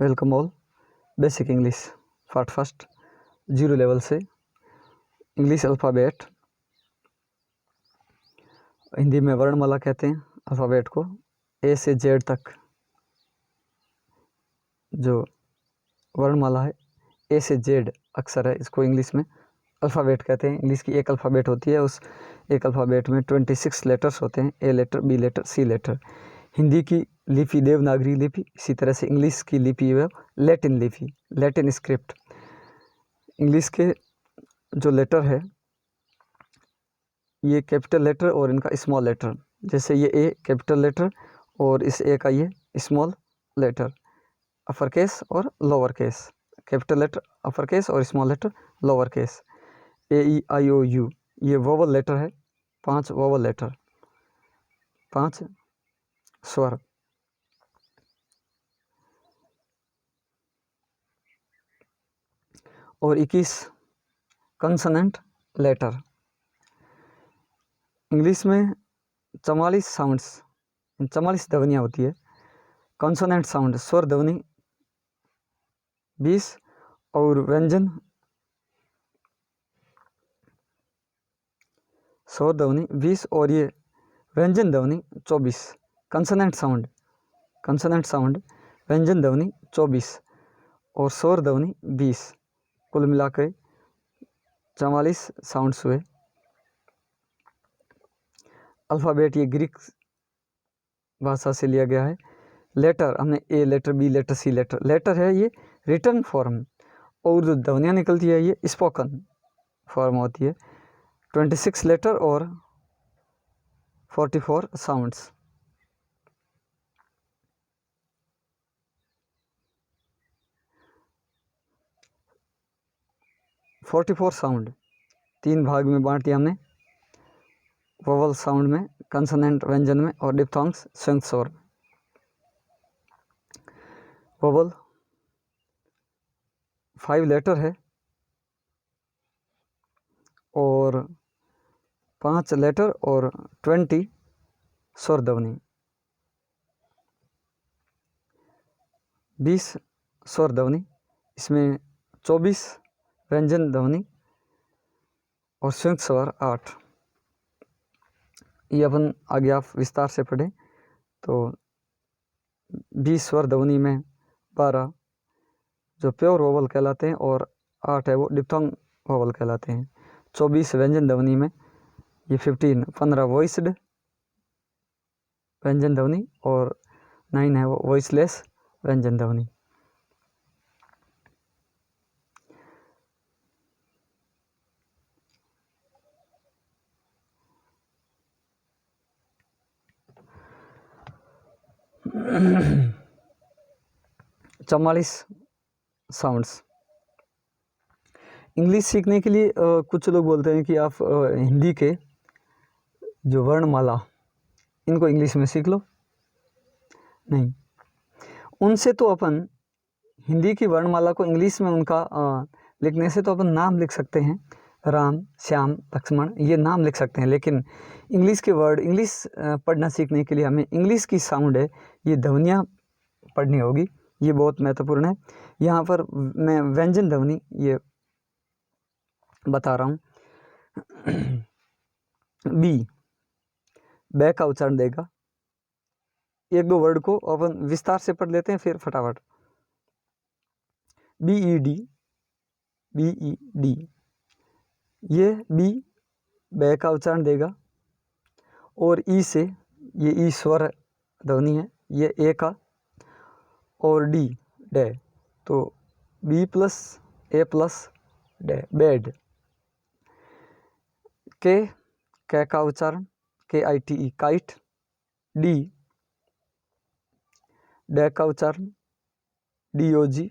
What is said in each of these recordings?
Welcome all. Basic English part first, zero level से English alphabet. Hindi में वर्णमाला कहते हैं अल्फ़ाबेट को। ए से जेड तक जो वर्णमाला है, ए से जेड अक्षर है, इसको इंग्लिश में अल्फ़ाबेट कहते हैं। इंग्लिश की एक अल्फ़ाबेट होती है, उस एक अल्फ़ाबेट में 26 लेटर्स होते हैं, A letter, B letter, C letter. Hindi की लिपि देवनागरी लिपि, इसी तरह से इंग्लिश की लिपि है लैटिन लिपि, लैटिन स्क्रिप्ट। इंग्लिश के जो लेटर है ये कैपिटल लेटर और इनका स्मॉल लेटर, जैसे ये ए कैपिटल लेटर और इस ए का ये स्मॉल लेटर, अपर केस और lower case. Capital letter upper case और small letter lower case. A E I O U ये वोवल लेटर है, 5 वोवल लेटर, 5 स्वर। और 21 कंसोनेंट लेटर। इंग्लिश में 44 साउंड्स, 44 ध्वनियाँ होती है। कंसोनेंट साउंड स्वर ध्वनि 20 और व्यंजन स्वर ध्वनि 20 और ये व्यंजन ध्वनि 24। कंसोनेंट साउंड व्यंजन ध्वनि 24 और स्वर ध्वनि 20, कुल मिलाकर 44 साउंड्स हुए। अल्फ़ाबेट ये ग्रीक भाषा से लिया गया है। लेटर हमने A letter, B letter, C letter. Letter है ये रिटर्न फॉर्म, और जो ध्वनियाँ निकलती है ये स्पोकन फॉर्म होती है। 26 लेटर और 44 साउंड्स। साउंड 3 भाग में बांट दिया हमने, वोवल साउंड में, कंसोनेंट व्यंजन में और डिप्थॉन्ग्स संयुक्त स्वर। वोवल 5 लेटर है और 5 लेटर और 20 स्वर ध्वनि, 20 स्वर ध्वनि, इसमें 24 व्यंजन ध्वनि और संयुक्त स्वर 8। ये अपन आगे आप विस्तार से पढ़ें तो 20 स्वर ध्वनि में 12 जो प्योर वोवल कहलाते हैं और 8 है वो डिप्थोंग वोवल कहलाते हैं। 24 व्यंजन ध्वनि में ये 15 वॉइस्ड व्यंजन ध्वनि और 9 है वो वॉइसलेस व्यंजन ध्वनि। चौवालीस साउंड्स। इंग्लिश सीखने के लिए कुछ लोग बोलते हैं कि आप हिंदी के जो वर्णमाला इनको इंग्लिश में सीख लो। नहीं, उनसे तो अपन हिंदी की वर्णमाला को इंग्लिश में उनका लिखने से तो अपन नाम लिख सकते हैं, राम, श्याम, लक्ष्मण, ये नाम लिख सकते हैं। लेकिन इंग्लिश के वर्ड, इंग्लिश पढ़ना सीखने के लिए हमें इंग्लिश की साउंड है, ये ध्वनियाँ पढ़नी होगी, ये बहुत महत्वपूर्ण है। यहाँ पर मैं व्यंजन ध्वनि ये बता रहा हूँ। बी, बै का उच्चारण देगा। एक दो वर्ड को अपन विस्तार से पढ़ लेते हैं फिर फटाफट। बी ई डी, ये बी बै का उच्चारण देगा। और ई से, ये ई स्वर ध्वनि है, ये ए का, और डी डे, तो बी प्लस ए प्लस डे, बेड। के, कै का उच्चारण KITE, काइट। डी, डे का उच्चारण DOG,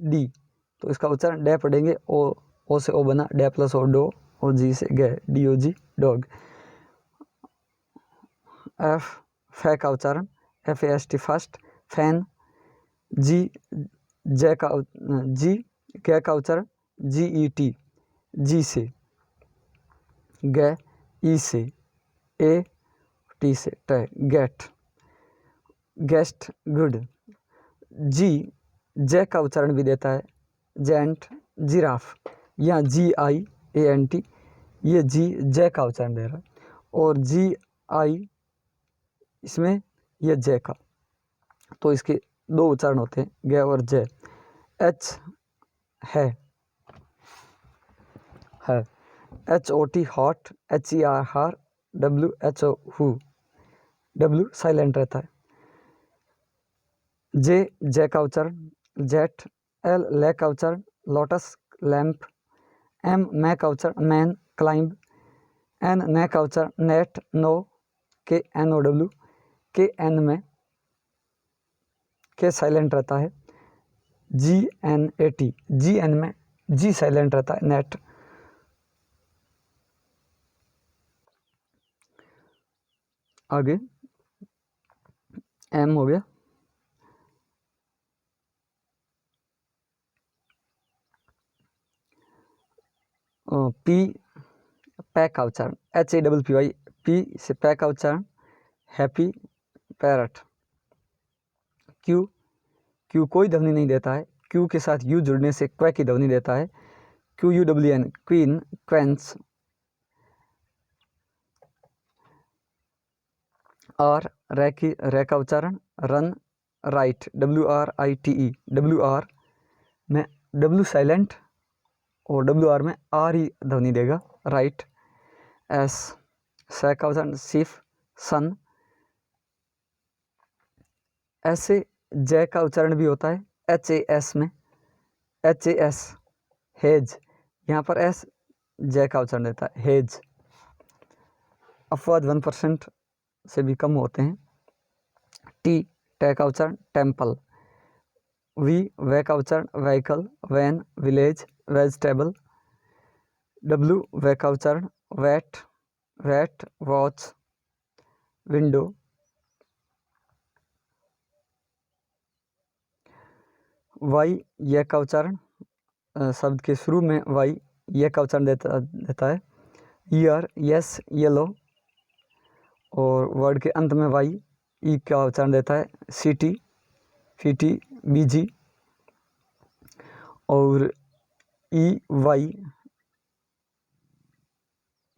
डी, तो इसका उच्चारण डे पढ़ेंगे। ओ से ओ बना, डे प्लस ओ डो, ओ जी से गए, DOG डॉग। एफ, फै का उच्चारण FAST, फर्स्ट, फैन। जी, जे का जी, कै का उच्चारण GET, जी से गै, ई से ए, टी से टे, gate. Guest, good. G J का उच्चारण भी देता है, जेंट, जिराफ, या GIANT, ये जी जे का उच्चारण दे रहा है, और GI इसमें ये जे का, तो इसके दो उच्चारण होते हैं, गे और जे। H है, HOT हॉट, HER हार, WHO हु, W साइलेंट रहता है। जे का उच्चारण, जेट, L ले का उच्चारण, लोटस, लैंप, M मैं का उच्चारण, मैन, क्लाइंब, N नै का उच्चारण, नेट, नो, KNOW, KN में के साइलेंट रहता है, GNAT, GN में जी साइलेंट रहता है, नेट। आगे M हो गया, P पै का उच्चारण, HAPPY, P से पै का उच्चारण, हैप्पी, पैरट। क्यू कोई ध्वनि नहीं देता है, क्यू के साथ यू जुड़ने से क्वै की ध्वनि देता है, QUWN, क्वीन, क्वेंस। आर रे का उच्चारण, रन, राइट, WRITE, WR में W साइलेंट और WR में R ही ध्वनि देगा, राइट। एस से का उच्चारण, सिफ, सन। ऐसे जे का उच्चारण भी होता है, HAS में, HAS, हेज, यहाँ पर एस जे का उच्चारण देता है, हेज। अपवाद 1% से भी कम होते हैं। टे का उच्चारण, टेम्पल। वे का उच्चारण, व्हीकल, वैन, विलेज, वेजिटेबल। वे का उच्चारण, वेट, वॉच, विंडो। वाई ये का उच्चारण, शब्द के शुरू में वाई ये का उच्चारण देता है, ईयर, यस, येलो, और वर्ड के अंत में वाई ई का उच्चारण देता है, सिटी, फीटी, बीजी, और EY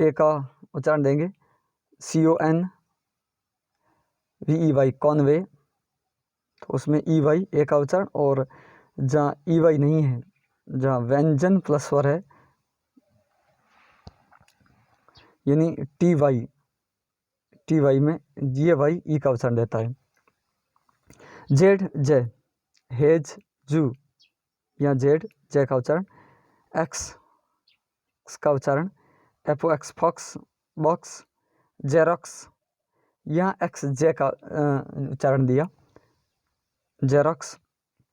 ए का उच्चारण देंगे, CONVEY, कॉनवे, तो उसमें EY ए का उच्चारण, और जहाँ EY नहीं है, जहाँ व्यंजन प्लस स्वर है, यानी TY में GY ई का उच्चारण देता है। जेड जे, हेज, जू, या जेड जे का उच्चारण, एक्स का उच्चारण, FOX, फॉक्स, बॉक्स, जेरोक्स, यहाँ एक्स जे का उच्चारण दिया, जेरोक्स।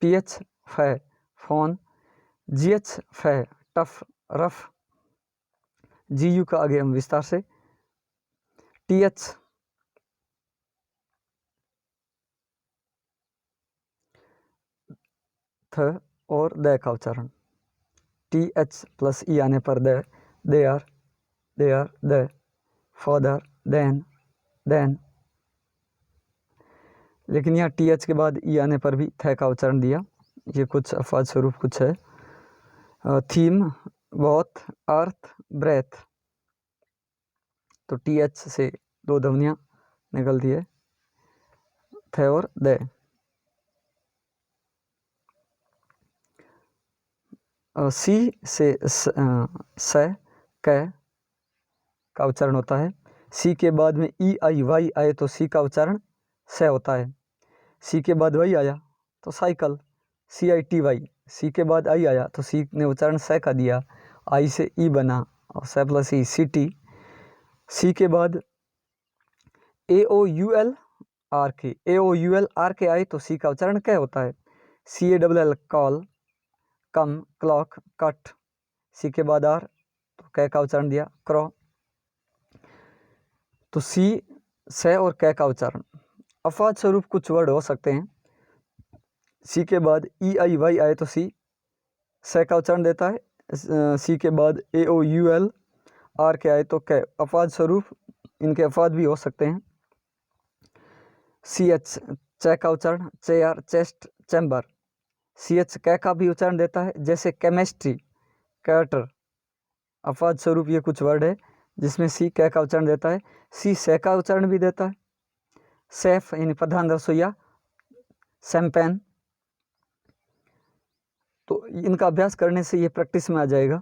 PH फै, फोन, GH फै, टफ, रफ, GU का आगे हम विस्तार से, TH थ और द का उच्चारण, TH प्लस ई आने पर they are, the, father, then. लेकिन यहाँ TH के बाद ई आने पर भी थ का उच्चारण दिया, ये कुछ अफवाद स्वरूप कुछ है। थीम, बहुत, अर्थ, ब्रेथ, तो TH से दो ध्वनियाँ निकलती है, थ और द। सी से स क का उच्चारण होता है, सी के बाद में EIY आए तो सी का उच्चारण स होता है, सी के बाद वाई आया तो साइकिल, CITY, सी के बाद आई आया तो सी ने उच्चारण स का दिया, आई से ई बना और स प्लस ई, सिटी। सी के बाद AOUL RK आए तो सी का उच्चारण क होता है, CALL, कॉल, कम, क्लॉक, कट, सी के बाद आर तो क का उच्चारण दिया, क्रॉ। तो सी, स और क का उच्चारण। अपवाद स्वरूप कुछ वर्ड हो सकते हैं, सी के बाद EIY आए तो सी स का उच्चारण देता है, सी के बाद AOUL RK आए तो क। अपवाद स्वरूप इनके अपवाद भी हो सकते हैं, CH च का उच्चारण, चेयर, चेस्ट, चैम्बर। CH कै का भी उच्चारण देता है, जैसे केमिस्ट्री, कैटर। अपवाद स्वरूप ये कुछ वर्ड है जिसमें सी कै का उच्चारण देता है। सी से का उच्चारण भी देता है। सेफ यानी प्रधान रसोईया, शैम्पेन। तो इनका अभ्यास करने से ये प्रैक्टिस में आ जाएगा।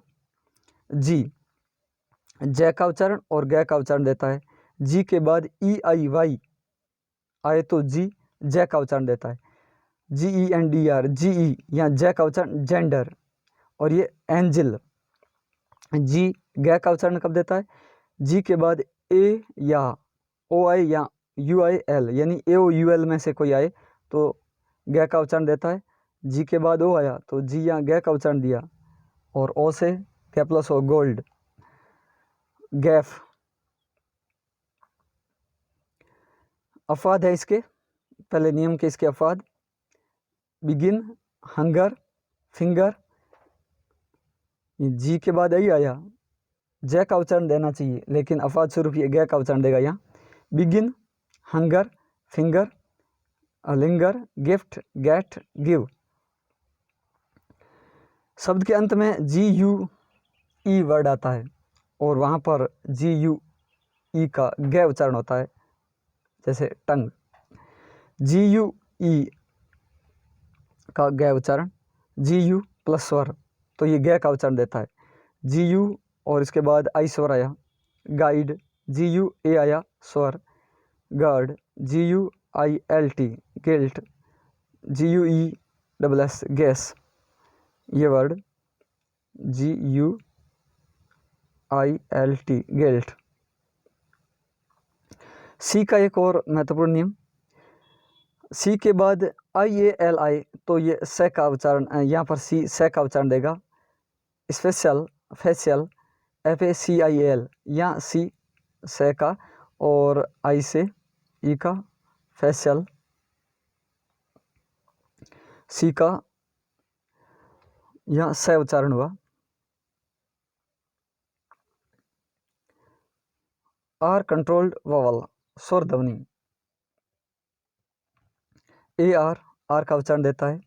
जी जय का उच्चारण और गै का उच्चारण देता है। जी के बाद EIY आए तो जी जय का उच्चारण देता है। GENDR, GE यहाँ जय का उच्चारण जेंडर। और ये एंजल। जी गै का उच्चारण कब देता है? जी के बाद ए या OI या UIL यानी AOUL में से कोई आए तो गै का उच्चारण देता है। जी के बाद ओ आया तो जी या गै का उच्चारण दिया। और ओ से क्या प्लस हो, गोल्ड, गैफ। अपवाद है इसके, पहले नियम के इसके अपवाद। Begin, hunger, finger. जी के बाद आई आया, जय का उच्चारण देना चाहिए, लेकिन अपवाद स्वरूप ये गै का उच्चारण देगा यहाँ। Begin, hunger, finger, linger, gift, get, give. शब्द के अंत में GUE वर्ड आता है और वहाँ पर GUE का गै उच्चारण होता है, जैसे टंग। GUE का गै उच्चारण, GU प्लस स्वर, तो ये गै का उच्चारण देता है। GU और इसके बाद आई स्वर आया, गाइड। GUA आया स्वर, guard. GUILT guilt. GUESS gas. ये वर्ड GUILT गिल्ट। सी का एक और महत्वपूर्ण नियम, सी के बाद IALI तो ये से का उच्चारण, यहाँ पर सी से का उच्चारण देगा। स्पेशल, फेशियल, FACIAL या सी से का और आई से ई का, फेशियल। सी का यहाँ से उच्चारण हुआ। आर कंट्रोल्ड वॉवल, स्वर ध्वनि। AR आर का उच्चारण देता है।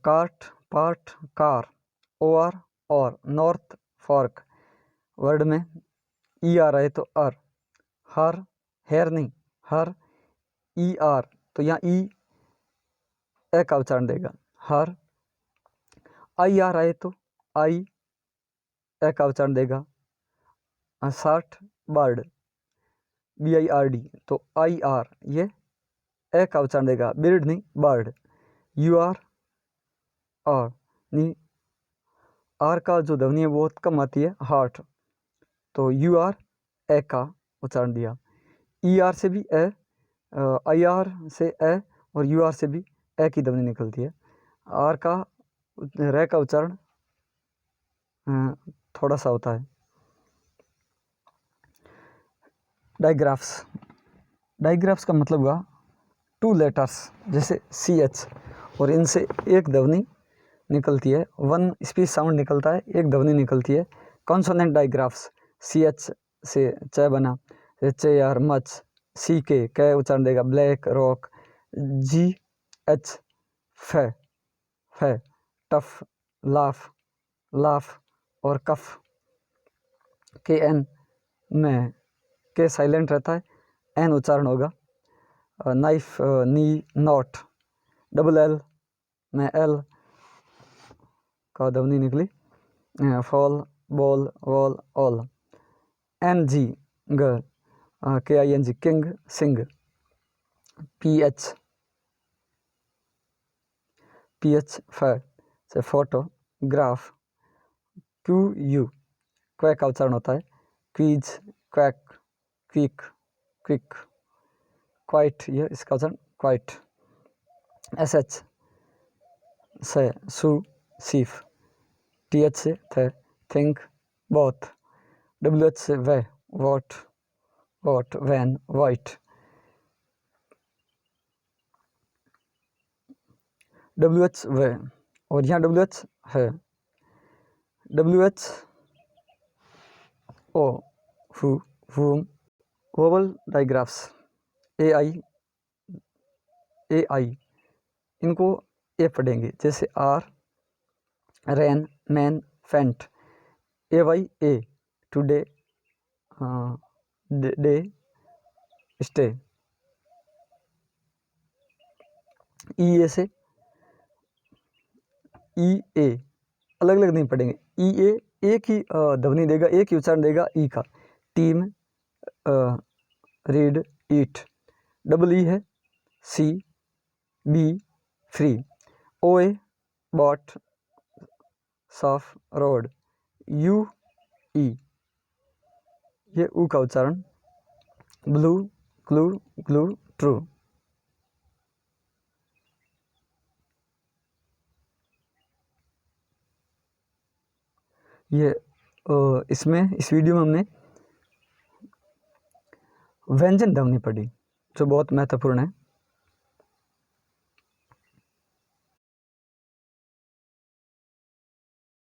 Cart, part, car. OR और, नॉर्थ, फॉर्क। वर्ड में ER आए तो अर। हर, हेयर नहीं, हर। ER तो यहाँ ए का उच्चारण देगा, हर। IR आए तो आई ए का उच्चारण देगा। शर्ट, बर्ड, BIRD तो IR ये ए का उच्चारण देगा, बिर्ड नहीं, बर्ड। UR और नहीं, आर का जो ध्वनि है बहुत कम आती है, हार्ट, तो UR ए का उच्चारण दिया। ER से भी ए, IR से ए और UR से भी ए की ध्वनि निकलती है। आर का रे का उच्चारण थोड़ा सा होता है। डाइग्राफ्स, डाइग्राफ्स का मतलब हुआ 2 लेटर्स, जैसे CH और इनसे एक ध्वनि निकलती है, 1 स्पीच साउंड निकलता है, एक ध्वनि निकलती है। कॉन्सोनेंट डाइग्राफ्स, CH से च बना, चेयर, मच। CK कै उच्चारण देगा, ब्लैक, रॉक। GH फै, फै, टफ, लाफ, लाफ और कफ। KN में के साइलेंट रहता है, एन उच्चारण होगा। Knife, knee, not. LL में L का ध्वनि निकली, fall, ball, wall, all. NG ग, KING किंग, सिंग। PH फै से फोटो, ग्राफ। QU क्वैक का उच्चारण होता है, quiz, quack, quick, quick. Quite ये इसका उच्चारण क्वाइट। SH से सू, सीफ। TH से थे, थिंक, बोथ। WH से way, what, what, when, white. WH way और यहाँ WH है। WH O, who, whom. Vowel digraphs A I इनको ए पढ़ेंगे, जैसे air, rain, main, faint. A Y A, today, day, stay. E A से E ए अलग अलग नहीं पढ़ेंगे। ई ए एक ही ध्वनि देगा, एक ही उच्चारण देगा ई का। टीम, रीड, ईट। डबल ई है सी, B, free. O A, bot, soft, road. You ई, ये ऊ का उच्चारण। Blue, clue, glue, true. ये इसमें इस वीडियो में हमने व्यंजन ध्वनि पढ़ी जो बहुत महत्वपूर्ण है।